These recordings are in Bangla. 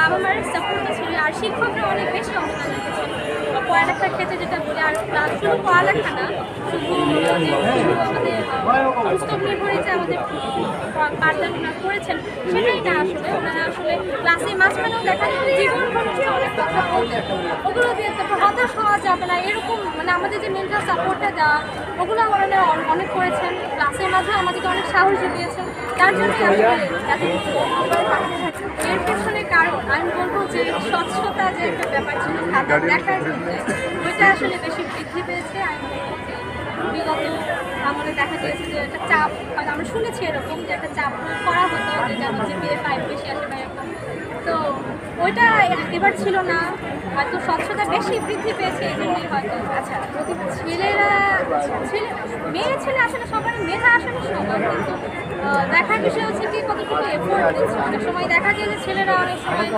বাবা মায়ের সাপোর্টও ছিল, আর শিক্ষকরা অনেক বেশি অবদান রেখেছেন পড়ালেখার ক্ষেত্রে, যেটা বলে। আর শুধু পড়ালেখা না, শুধু আমাদের পুস্তক নির্ভরে যে আমাদের পাঠদান করেছেন সেটাই না, আসলে ওনারা আসলে ক্লাসে মাঝখানেও দেখা যায় জীবন ঘনিষ্ঠ অনেক কথা বলতেন, ওগুলো দিয়ে তারপর হতাশ হওয়া যাবে না এরকম, মানে আমাদের যে মেন্টাল সাপোর্টটা দেওয়া ওগুলো ওনারা অনেক করেছেন। ক্লাসের মাঝে আমাদেরকে অনেক সাহস জুগিয়েছেন, তার জন্য এর পেছনে কারণ আমি বলবো যে স্বচ্ছতা যে একটা ব্যাপার ছিল খাতা দেখার ক্ষেত্রে, ওইটা আসলে বেশি বৃদ্ধি পেয়েছে। আমি বলবো যে বিগত আমাদের দেখা গিয়েছে যে একটা চাপ, আমরা শুনেছি এরকম যে একটা চাপ করা হতো যে যেমন যে বিয়ে 5 বেশি আসে বা এরকম, তো ওইটা এবার ছিল না, হয়তো স্বচ্ছতা বেশি বৃদ্ধি পেয়েছে এই জন্যই হয়তো। আচ্ছা, ছেলেরা মেয়ে ছেলে আসলে সবারই মেধা আসলে সবার, কিন্তু দেখার বিষয় হচ্ছে কি কতটুকু এফোর্ট দিচ্ছে। অনেক সময় দেখা যায় যে ছেলেরা অনেক সময়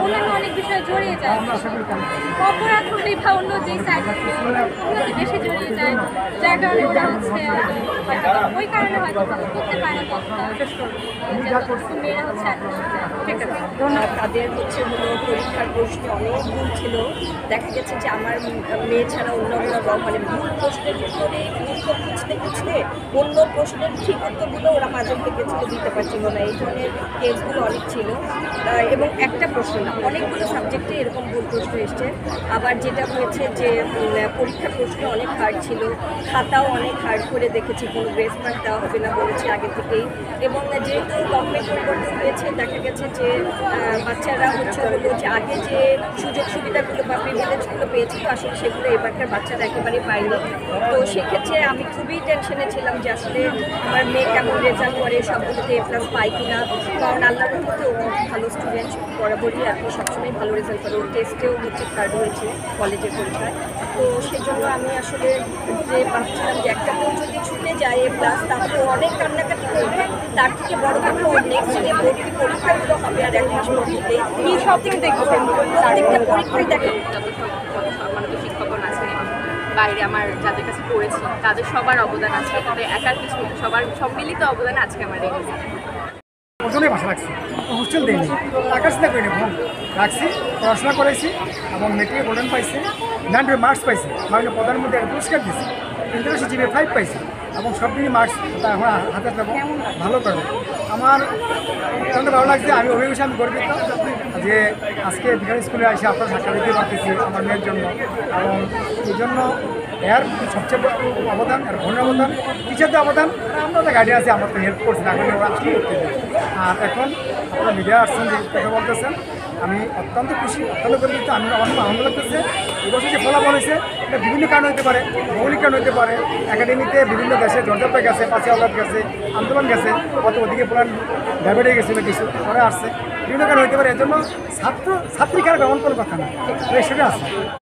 অন্যান্য অনেক বিষয়ে জড়িয়ে যায়, অপরাধ করি বা অন্য যেই সাইডগুলোতে বেশি জড়িয়ে যায়, যার কারণে ওরা হচ্ছে ওই কারণে হয়তো করতে পারে না কতটা মেয়েরা হচ্ছে। ঠিক আছে, ধন্যবাদ। তাদের হচ্ছে হলো পরীক্ষার প্রশ্নে অনেক ভুল ছিল, দেখা গেছে যে আমার মেয়ে ছাড়া অন্যরা মানে ভুল প্রশ্নের উত্তরে উত্তর খুঁজতে অন্য প্রশ্নের ঠিক উত্তরগুলো ওরা মাঝে থেকে দিতে পারছিল না, এই ধরনের কেসগুলো অনেক ছিল। এবং একটা প্রশ্ন না, অনেকগুলো সাবজেক্টে এরকম ভুল প্রশ্ন এসছে। আবার যেটা হয়েছে যে পরীক্ষার প্রশ্ন অনেক হার্ড ছিল, খাতাও অনেক হার্ড করে দেখেছি, কোনো গ্রেস মার্ক দেওয়া হবে না বলেছে আগে থেকেই। এবং যেহেতু গভর্নমেন্ট পরিবর্তন হয়েছে, দেখা গেছে যে বাচ্চারা হচ্ছে হলো যে আগে যে সুযোগ সুবিধাগুলো বা প্রিভিলেজগুলো পেয়েছিল আসলে সেগুলো এবারকার বাচ্চারা একেবারেই পায়নি। তো সেক্ষেত্রে আমি খুবই টেনশনে ছিলাম যে আসলে আমার মেয়ে কেমন রেজাল্ট করে, সবগুলোতে A+ পায় কিনা, কারণ আল্লাহর রহমতে ও ভালো স্টুডেন্ট, বরাবরই আর কি সবসময় ভালো রেজাল্ট করে, ওর টেস্টেও হচ্ছে থার্ড হয়েছে কলেজের পরীক্ষায়। তো সেই জন্য আমি আসলে যে ভাবছিলাম যে একটা বই যদি ছুটে যায় A+, তাহলে অনেক কান্নাকাটি করবে, তার থেকে বড় কথা ওর নেক্সট যে ভর্তি পরীক্ষাগুলো হবে আর 1 মাস পর থেকে এই সব থেকে দেখবেন প্রত্যেকটা পরীক্ষায় দেখেন যত সম্মানিত শিক্ষকগণ আছেন এবং বাইরে আমার যাদের কাছে পড়েছি তাদের সবার অবদান আছে, তবে একার কিছু সবার সম্মিলিত অবদান আজকে আমার এই ওজনে বাসা রাখছি, হোস্টেল দিইনি, টাকা চিন্তা করিনি, রাখছি, পড়াশোনা করেছি এবং মেট্রিকে গোল্ডেন পাইছি, 90 মার্কস পাইছি, মানে প্রধানমন্ত্রী একটা পুরস্কার দিয়েছি, ইন্টারন্যাশনাল জিপিএ 5 পাইছি এবং সব দিনই মার্কস এখন হাতে পাবো ভালো করবো। আমার অত্যন্ত ভালো লাগছে, আমি অভিযোগ আমি গর্বিত যে আজকে বিহার স্কুলে এসে আপনার সাক্ষাৎ দিতে পারতেছি আমার মেয়ের জন্য, এবং এই জন্য এর সবচেয়ে অবদান, এর ঘন অবদান, টিচারদের অবদান, আমরা তো গাইডে আছি, আমার তো হেল্প করছি না, ওরা আসলে করতে দেয়। আর এখন আপনারা মিডিয়া আসছেন যে কথা বলতেছেন, আমি অত্যন্ত খুশি, অত্যন্ত গর্বিত, আমি অনেক আনন্দ লাগতেছে। এবছর যে ফলাফল হয়েছে এটা বিভিন্ন কারণ হতে পারে, মৌলিক কারণ হতে পারে, একাডেমিতে বিভিন্ন দেশে জর্জরটা গেছে, 5 আওলাদ গেছে, আন্দোলন গেছে, কত ওদিকে পুরান ডাইভার্টে গেছিলো, কিছু পরে আসছে, বিভিন্ন কারণ হতে পারে। এর জন্য ছাত্রী খারাপ এমন কোনো কথা না, সেটা আছে।